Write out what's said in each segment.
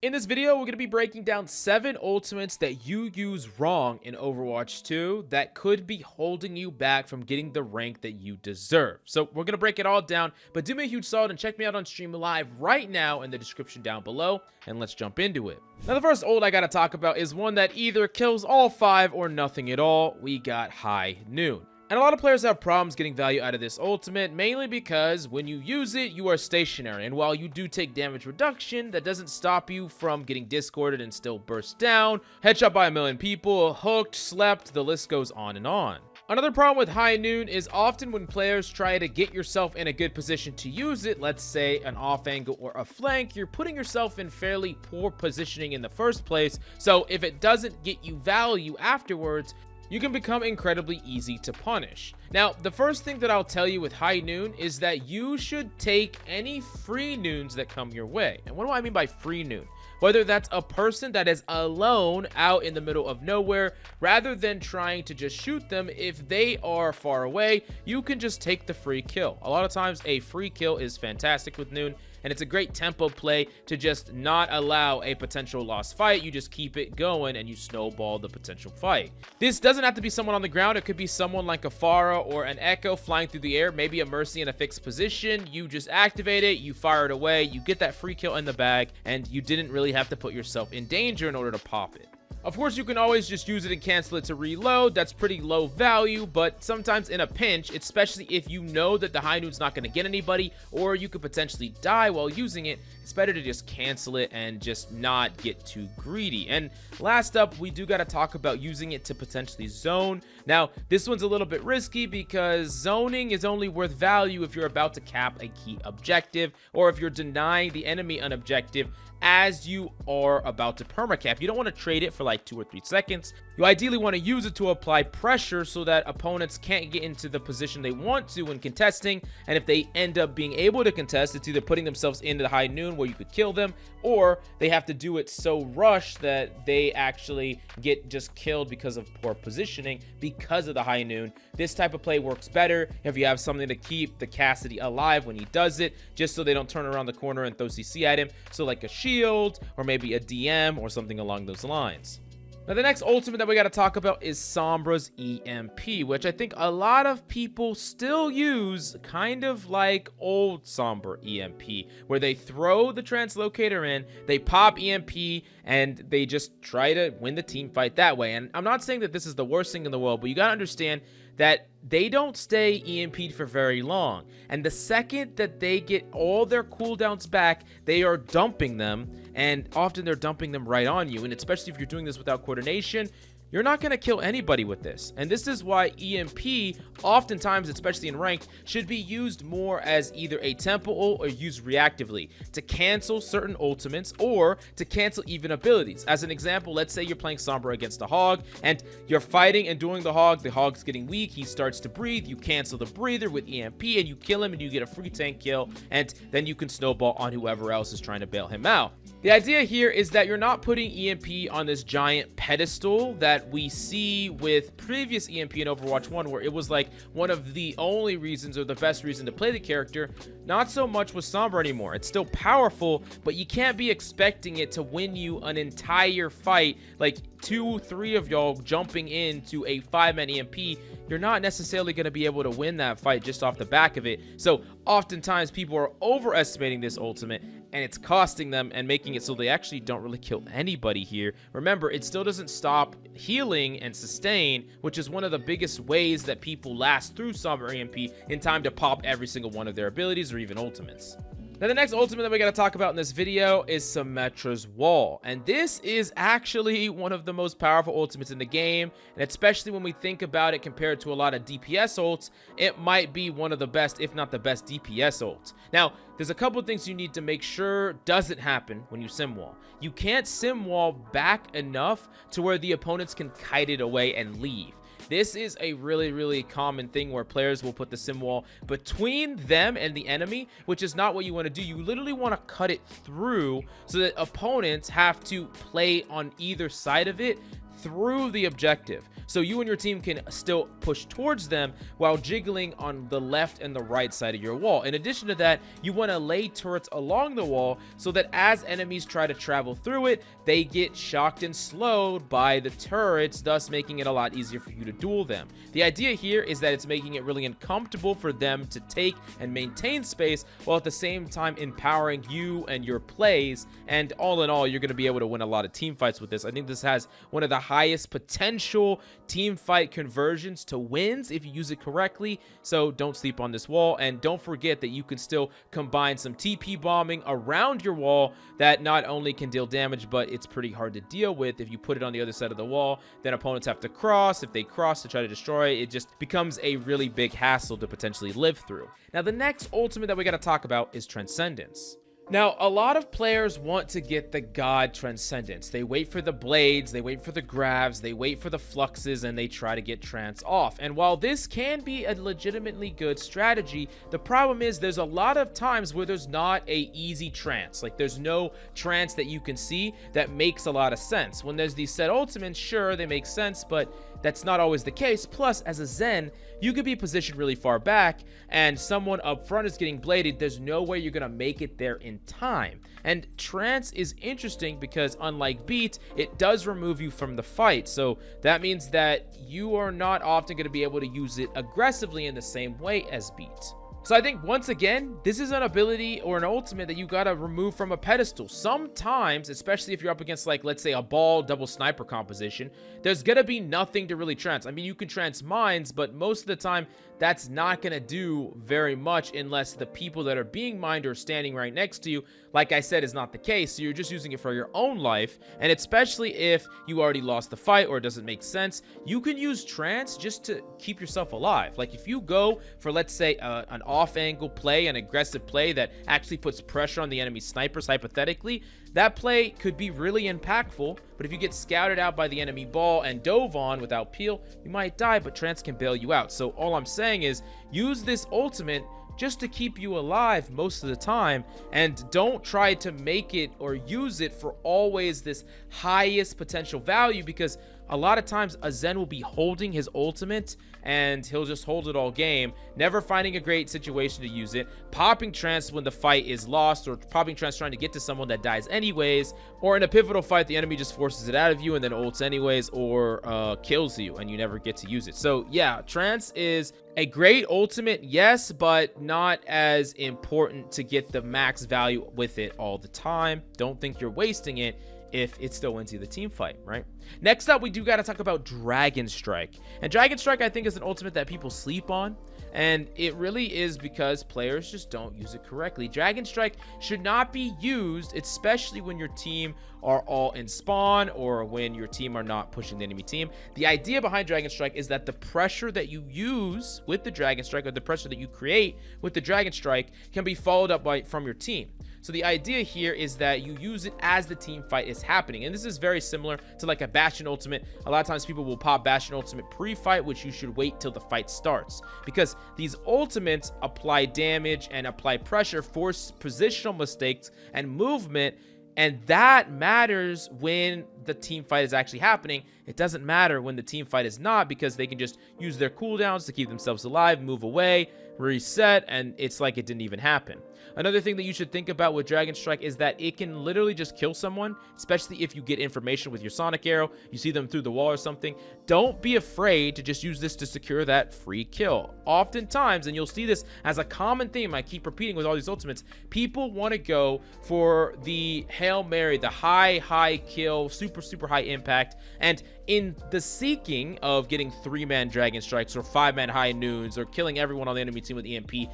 In this video, we're going to be breaking down 7 ultimates that you use wrong in Overwatch 2 that could be holding you back from getting the rank that you deserve. So we're going to break it all down, but do me a huge solid and check me out on stream live right now in the description down below, and let's jump into it. Now, the first ult I got to talk about is one that either kills all 5 or nothing at all. We got High Noon. And a lot of players have problems getting value out of this ultimate, mainly because when you use it, you are stationary. And while you do take damage reduction, that doesn't stop you from getting discorded and still burst down, headshot by a million people, hooked, slept, the list goes on and on. Another problem with High Noon is often when players try to get yourself in a good position to use it, let's say an off angle or a flank, you're putting yourself in fairly poor positioning in the first place. So if it doesn't get you value afterwards, you can become incredibly easy to punish. Now, the first thing that I'll tell you with High Noon is that you should take any free noons that come your way. And what do I mean by free noon? Whether that's a person that is alone out in the middle of nowhere, rather than trying to just shoot them, if they are far away, you can just take the free kill. A lot of times a free kill is fantastic with Noon, and it's a great tempo play to just not allow a potential lost fight. You just keep it going and you snowball the potential fight. This doesn't have to be someone on the ground. It could be someone like a Pharah or an Echo flying through the air, maybe a Mercy in a fixed position. You just activate it, you fire it away, you get that free kill in the bag, and you didn't really have to put yourself in danger in order to pop it. Of course, you can always just use it and cancel it to reload. That's pretty low value, but sometimes in a pinch, especially if you know that the High Noon's not going to get anybody, or you could potentially die while using it, it's better to just cancel it and just not get too greedy. And last up, we do got to talk about using it to potentially zone. Now, this one's a little bit risky because zoning is only worth value if you're about to cap a key objective, or if you're denying the enemy an objective as you are about to permacap. You don't want to trade it for like 2 or 3 seconds. You ideally want to use it to apply pressure so that opponents can't get into the position they want to when contesting, and if they end up being able to contest, it's either putting themselves into the High Noon where you could kill them, or they have to do it so rushed that they actually get just killed because of poor positioning because of the High Noon. This type of play works better if you have something to keep the Cassidy alive when he does it, just so they don't turn around the corner and throw CC at him. So like a shield or maybe a DM or something along those lines. Now, the next ultimate that we got to talk about is Sombra's EMP, which I think a lot of people still use, kind of like old Sombra EMP, where they throw the translocator in, they pop EMP, and they just try to win the team fight that way. And I'm not saying that this is the worst thing in the world, but you got to understand that they don't stay EMP'd for very long. And the second that they get all their cooldowns back, they are dumping them. And often they're dumping them right on you. And especially if you're doing this without coordination, you're not going to kill anybody with this. And this is why EMP, oftentimes, especially in ranked, should be used more as either a tempo ult or used reactively to cancel certain ultimates or to cancel even abilities. As an example, let's say you're playing Sombra against a Hog and you're fighting and doing the Hog's getting weak, he starts to breathe, you cancel the breather with EMP and you kill him and you get a free tank kill, and then you can snowball on whoever else is trying to bail him out. The idea here is that you're not putting EMP on this giant pedestal that we see with previous EMP in Overwatch 1, where it was like one of the only reasons or the best reason to play the character. Not so much with Sombra anymore. It's still powerful, but you can't be expecting it to win you an entire fight, like 2-3 of y'all jumping into a 5-man EMP. You're not necessarily going to be able to win that fight just off the back of it. So oftentimes people are overestimating this ultimate, and it's costing them and making it so they actually don't really kill anybody here. Remember, it still doesn't stop healing and sustain, which is one of the biggest ways that people last through Sombra EMP in time to pop every single one of their abilities or even ultimates. Now, the next ultimate that we got to talk about in this video is Symmetra's Wall. And this is actually one of the most powerful ultimates in the game. And especially when we think about it compared to a lot of DPS ults, it might be one of the best, if not the best DPS ults. Now, there's a couple things you need to make sure doesn't happen when you sim wall. You can't sim wall back enough to where the opponents can kite it away and leave. This is a really common thing where players will put the sim wall between them and the enemy, which is not what you want to do. You literally want to cut it through so that opponents have to play on either side of it through the objective. so you and your team can still push towards them while jiggling on the left and the right side of your wall. In addition to that, you want to lay turrets along the wall so that as enemies try to travel through it, they get shocked and slowed by the turrets, thus making it a lot easier for you to duel them. The idea here is that it's making it really uncomfortable for them to take and maintain space, while at the same time empowering you and your plays. And all in all, you're going to be able to win a lot of team fights with this. I think this has one of the highest potential team fight conversions to wins if you use it correctly. So don't sleep on this wall, and don't forget that you can still combine some TP bombing around your wall that not only can deal damage, but it's pretty hard to deal with. If you put it on the other side of the wall, then opponents have to cross. If they cross to try to destroy it, it just becomes a really big hassle to potentially live through. Now, the next ultimate that we got to talk about is Transcendence. Now, a lot of players want to get the God Transcendence. They wait for the blades, they wait for the grabs, they wait for the fluxes, and they try to get trance off. And while this can be a legitimately good strategy, the problem is there's a lot of times where there's not a easy trance. Like, there's no trance that you can see that makes a lot of sense. When there's these set ultimates, sure, they make sense, but that's not always the case. Plus, as a Zen, you could be positioned really far back, and someone up front is getting bladed. There's no way you're gonna make it there in time. And trance is interesting because, unlike beat, it does remove you from the fight. So that means that you are not often going to be able to use it aggressively in the same way as beat. So I think, once again, this is an ability or an ultimate that you gotta remove from a pedestal. Sometimes, especially if you're up against, like, let's say a ball double sniper composition, there's gonna be nothing to really trance. I mean, you can trance mines, but most of the time that's not gonna do very much unless the people that are being mined are standing right next to you. Like I said, is not the case. So you're just using it for your own life. And especially if you already lost the fight or it doesn't make sense, you can use trance just to keep yourself alive. Like, if you go for, let's say, an off-angle play, an aggressive play that actually puts pressure on the enemy snipers, hypothetically, that play could be really impactful. But if you get scouted out by the enemy ball and dove on without peel, you might die, but trance can bail you out. So all I'm saying is, use this ultimate just to keep you alive most of the time, and don't try to make it or use it for always this highest potential value, because a lot of times a Zen will be holding his ultimate and he'll just hold it all game, never finding a great situation to use it, popping trance when the fight is lost, or popping trance trying to get to someone that dies anyways, or in a pivotal fight the enemy just forces it out of you and then ults anyways, or kills you and you never get to use it. So yeah, trance is a great ultimate, yes, but not as important to get the max value with it all the time. Don't think you're wasting it if it still wins you the team fight, right? Next up, we do got to talk about Dragon Strike. And Dragon Strike, I think, is an ultimate that people sleep on, and it really is because players just don't use it correctly. Dragon Strike should not be used, especially when your team are all in spawn or when your team are not pushing the enemy team. The idea behind Dragon Strike is that the pressure that you use with the Dragon Strike, or the pressure that you create with the Dragon Strike, can be followed up from your team. So the idea here is that you use it as the team fight is happening. And this is very similar to like a Bastion ultimate. A lot of times people will pop Bastion ultimate pre-fight, which you should wait till the fight starts, because these ultimates apply damage and apply pressure, force positional mistakes and movement. And that matters when the team fight is actually happening. It doesn't matter when the team fight is not, because they can just use their cooldowns to keep themselves alive, move away, reset, and it's like it didn't even happen. Another thing that you should think about with Dragon Strike is that it can literally just kill someone, especially if you get information with your Sonic Arrow, you see them through the wall or something. Don't be afraid to just use this to secure that free kill. Oftentimes, and you'll see this as a common theme I keep repeating with all these ultimates, people want to go for the Hail Mary, the high kill, super high impact, and in the seeking of getting 3-man Dragon Strikes or 5-man High Noons or killing everyone on the enemy team with EMP,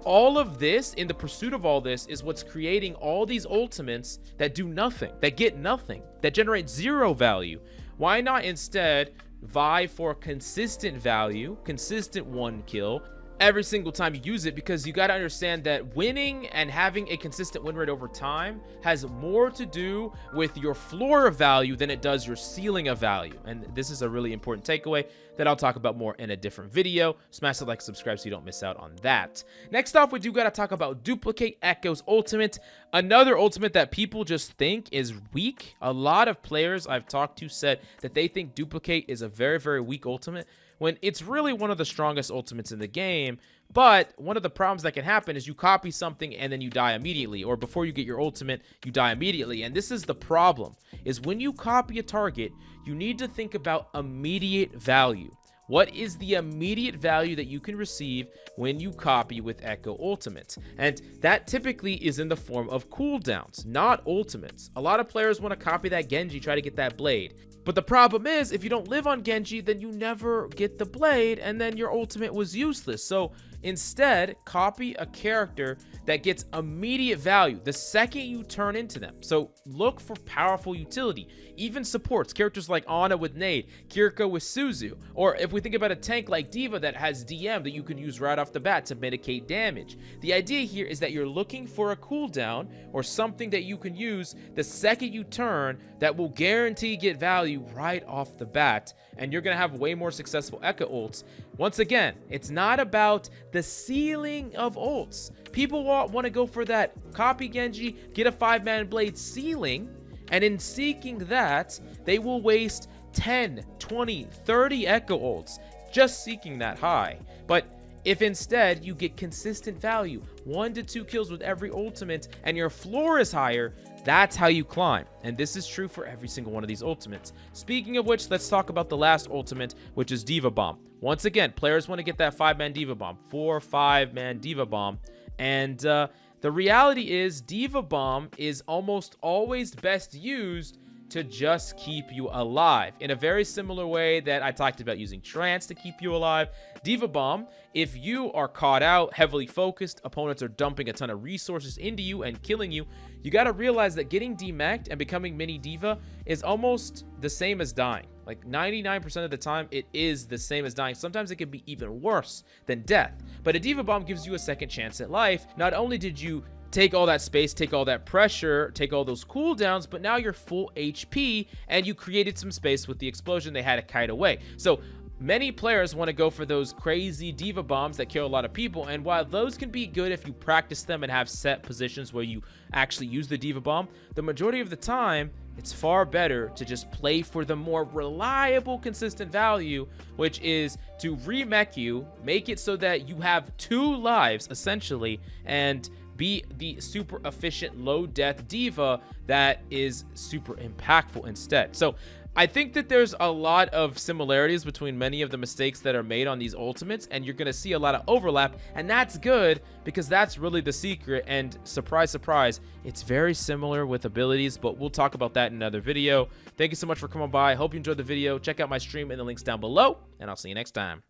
all of this, in the pursuit of all this, is what's creating all these ultimates that do nothing, that get nothing, that generate 0 value. Why not instead vie for consistent value, consistent 1 kill, every single time you use it, because you got to understand that winning and having a consistent win rate over time has more to do with your floor of value than it does your ceiling of value. And this is a really important takeaway that I'll talk about more in a different video. Smash the like, subscribe so you don't miss out on that. Next off, we do got to talk about Duplicate Echo's ultimate, another ultimate that people just think is weak. A lot of players I've talked to said that they think Duplicate is a very, very weak ultimate, when it's really one of the strongest ultimates in the game. But one of the problems that can happen is you copy something and then you die immediately, or before you get your ultimate, you die immediately. And this is the problem, is when you copy a target, you need to think about immediate value. What is the immediate value that you can receive when you copy with Echo Ultimate? And that typically is in the form of cooldowns, not ultimates. A lot of players want to copy that Genji, try to get that blade. But the problem is, if you don't live on Genji, then you never get the blade, and then your ultimate was useless. So instead, copy a character that gets immediate value the second you turn into them. So look for powerful utility. Even supports, characters like Ana with Nade, Kiriko with Suzu, or if we think about a tank like D.Va that has DM that you can use right off the bat to mitigate damage. The idea here is that you're looking for a cooldown or something that you can use the second you turn that will guarantee get value right off the bat, and you're gonna have way more successful Echo ults. Once again, it's not about the ceiling of ults. People want to go for that copy Genji, get a 5-man blade ceiling, and in seeking that, they will waste 10, 20, 30 Echo ults just seeking that high. But if instead you get consistent value, 1 to 2 kills with every ultimate, and your floor is higher, that's how you climb. And this is true for every single one of these ultimates. Speaking of which, let's talk about the last ultimate, which is D.Va Bomb. Once again, players want to get that 5-man D.Va Bomb, 4-5-man D.Va Bomb. And the reality is D.Va Bomb is almost always best used to just keep you alive. In a very similar way that I talked about using Trance to keep you alive, D.Va Bomb, if you are caught out, heavily focused, opponents are dumping a ton of resources into you and killing you, you got to realize that getting demeched and becoming mini D.Va is almost the same as dying. Like 99% of the time, it is the same as dying. Sometimes it can be even worse than death. But a D.Va Bomb gives you a second chance at life. Not only did you take all that space, take all that pressure, take all those cooldowns, but now you're full HP, and you created some space with the explosion. They had to kite away. So many players want to go for those crazy D.Va Bombs that kill a lot of people, and while those can be good if you practice them and have set positions where you actually use the D.Va Bomb, the majority of the time, it's far better to just play for the more reliable, consistent value, which is to remech you, make it so that you have 2 lives, essentially, and be the super efficient low death D.Va that is super impactful instead. So I think that there's a lot of similarities between many of the mistakes that are made on these ultimates, and you're going to see a lot of overlap, and that's good because that's really the secret. And surprise, surprise, it's very similar with abilities, but we'll talk about that in another video. Thank you so much for coming by. Hope you enjoyed the video. Check out my stream in the links down below, and I'll see you next time.